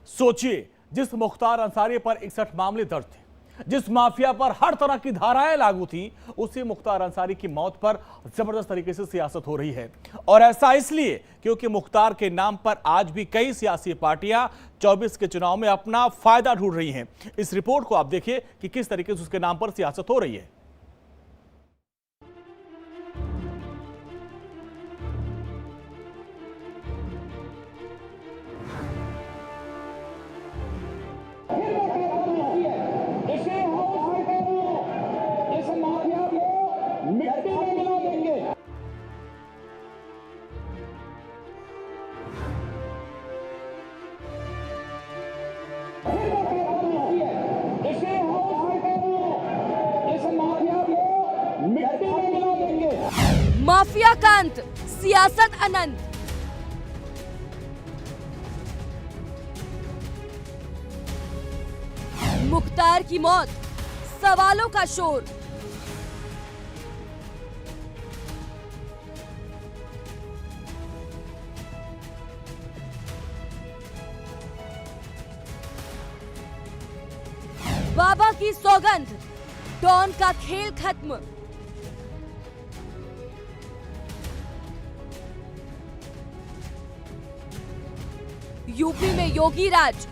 सोचिए, जिस मुख्तार अंसारी पर 61 मामले दर्ज थे, जिस माफिया पर हर तरह की धाराएं लागू थी, उसी मुख्तार अंसारी की मौत पर जबरदस्त तरीके से सियासत हो रही है। और ऐसा इसलिए क्योंकि मुख्तार के नाम पर आज भी कई सियासी पार्टियां 24 के चुनाव में अपना फायदा ढूंढ रही हैं। इस रिपोर्ट को आप देखिए कि किस तरीके से उसके नाम पर सियासत हो रही है। माफिया का अंत, सियासत अनंत। मुख्तार की मौत, सवालों का शोर। बाबा की सौगंध, डॉन का खेल खत्म। यूपी में योगी राज,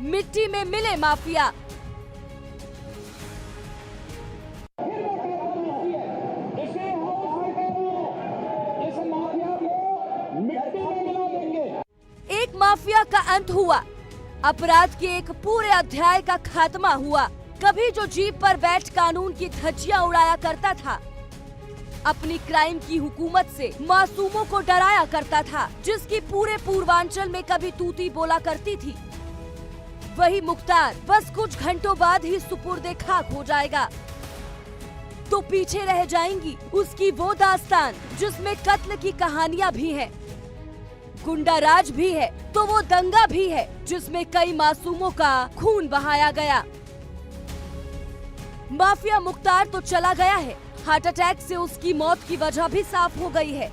मिट्टी में मिले माफिया। एक माफिया का अंत हुआ, अपराध के एक पूरे अध्याय का खात्मा हुआ। कभी जो जीप पर बैठ कानून की धज्जियां उड़ाया करता था, अपनी क्राइम की हुकूमत से मासूमों को डराया करता था, जिसकी पूरे पूर्वांचल में कभी तूती बोला करती थी, वही मुख्तार बस कुछ घंटों बाद ही सुपुर्दे खाक हो जाएगा। तो पीछे रह जाएंगी उसकी वो दास्तान जिसमें कत्ल की कहानियां भी हैं, गुंडा राज भी है, तो वो दंगा भी है जिसमें कई मासूमों का खून बहाया गया। माफिया मुख्तार तो चला गया है, हार्ट अटैक से उसकी मौत की वजह भी साफ हो गई है,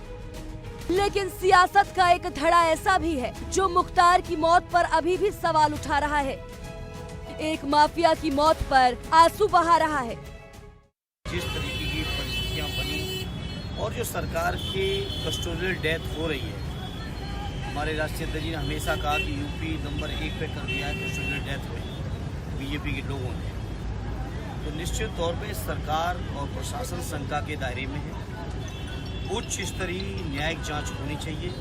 लेकिन सियासत का एक धड़ा ऐसा भी है जो मुख्तार की मौत पर अभी भी सवाल उठा रहा है। एक माफिया की मौत पर आंसू बहा रहा है। जिस तरीके की परिस्थितियां बनी और जो सरकार की कस्टोडियल डेथ हो रही है, हमारे राष्ट्रीय अध्यक्ष जी ने हमेशा कहा कि यूपी नंबर 1 पे कर दिया है कस्टोडियल डेथ हुई बीजेपी के लोगों ने, तो निश्चित तौर पे सरकार और प्रशासन शंका के दायरे में है। उच्च स्तरीय न्यायिक जांच होनी चाहिए।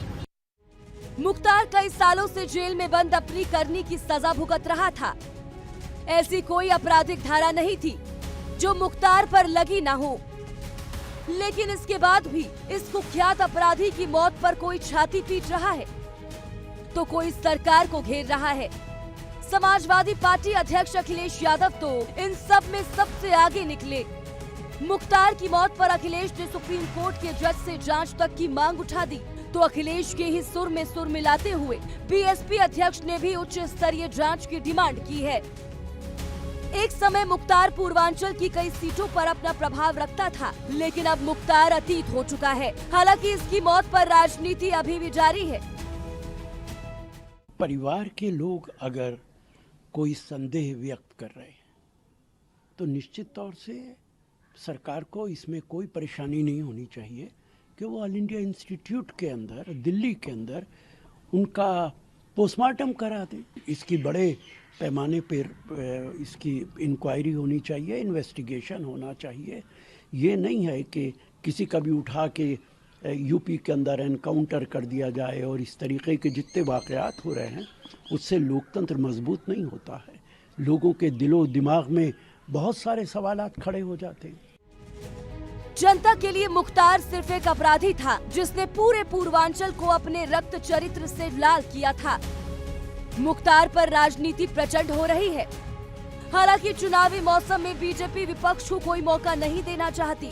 मुख्तार कई सालों से जेल में बंद अपनी करनी की सजा भुगत रहा था। ऐसी कोई आपराधिक धारा नहीं थी जो मुख्तार पर लगी ना हो, लेकिन इसके बाद भी इस कुख्यात अपराधी की मौत पर कोई छाती पीट रहा है तो कोई सरकार को घेर रहा है। समाजवादी पार्टी अध्यक्ष अखिलेश यादव तो इन सब में सबसे आगे निकले। मुख्तार की मौत पर अखिलेश ने सुप्रीम कोर्ट के जज से जांच तक की मांग उठा दी, तो अखिलेश के ही सुर में सुर मिलाते हुए बीएसपी अध्यक्ष ने भी उच्च स्तरीय जांच की डिमांड की है। एक समय मुख्तार पूर्वांचल की कई सीटों पर अपना प्रभाव रखता था, लेकिन अब मुख्तार अतीत हो चुका है। हालांकि इसकी मौत पर राजनीति अभी भी जारी है। परिवार के लोग अगर कोई संदेह व्यक्त कर रहे हैं तो निश्चित तौर से सरकार को इसमें कोई परेशानी नहीं होनी चाहिए कि वो ऑल इंडिया इंस्टीट्यूट के अंदर, दिल्ली के अंदर उनका पोस्टमार्टम करा दे। इसकी बड़े पैमाने पर इसकी इंक्वायरी होनी चाहिए, इन्वेस्टिगेशन होना चाहिए। ये नहीं है कि किसी का भी उठा के यूपी के अंदर एनकाउंटर कर दिया जाए, और इस तरीके के जितने वाक़यात हो रहे हैं उससे लोकतंत्र मजबूत नहीं होता है। लोगों के दिलो दिमाग में बहुत सारे सवालात खड़े हो जाते हैं। जनता के लिए मुख्तार सिर्फ एक अपराधी था जिसने पूरे पूर्वांचल को अपने रक्त चरित्र से लाल किया था। मुख्तार पर राजनीति प्रचंड हो रही है। हालांकि चुनावी मौसम में बीजेपी विपक्ष को कोई मौका नहीं देना चाहती।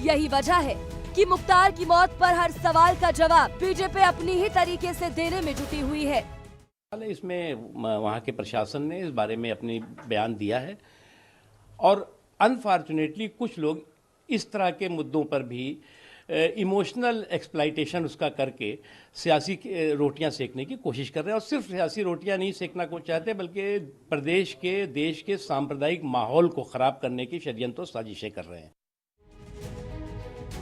यही वजह है कि मुख्तार की मौत पर हर सवाल का जवाब बीजेपी अपनी ही तरीके से देने में जुटी हुई है। इसमें वहाँ के प्रशासन ने इस बारे में अपनी बयान दिया है, और अनफॉर्चुनेटली कुछ लोग इस तरह के मुद्दों पर भी इमोशनल एक्सप्लाइटेशन उसका करके सियासी रोटियां सेकने की कोशिश कर रहे हैं। और सिर्फ सियासी रोटियां नहीं सेकना को चाहते, बल्कि प्रदेश के, देश के सांप्रदायिक माहौल को खराब करने की षड्यंत्र और साजिशें कर रहे हैं।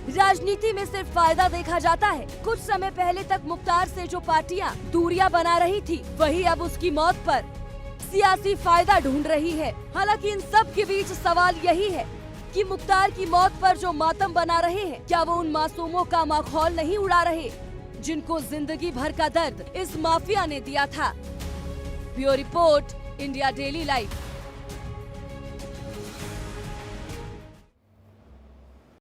राजनीति में सिर्फ फायदा देखा जाता है। कुछ समय पहले तक मुख्तार से जो पार्टियां दूरियां बना रही थी, वही अब उसकी मौत पर सियासी फायदा ढूंढ रही है। हालांकि इन सब के बीच सवाल यही है कि मुख्तार की मौत पर जो मातम बना रहे हैं, क्या वो उन मासूमों का माखौल नहीं उड़ा रहे जिनको जिंदगी भर का दर्द इस माफिया ने दिया था। Bureau report, India daily live.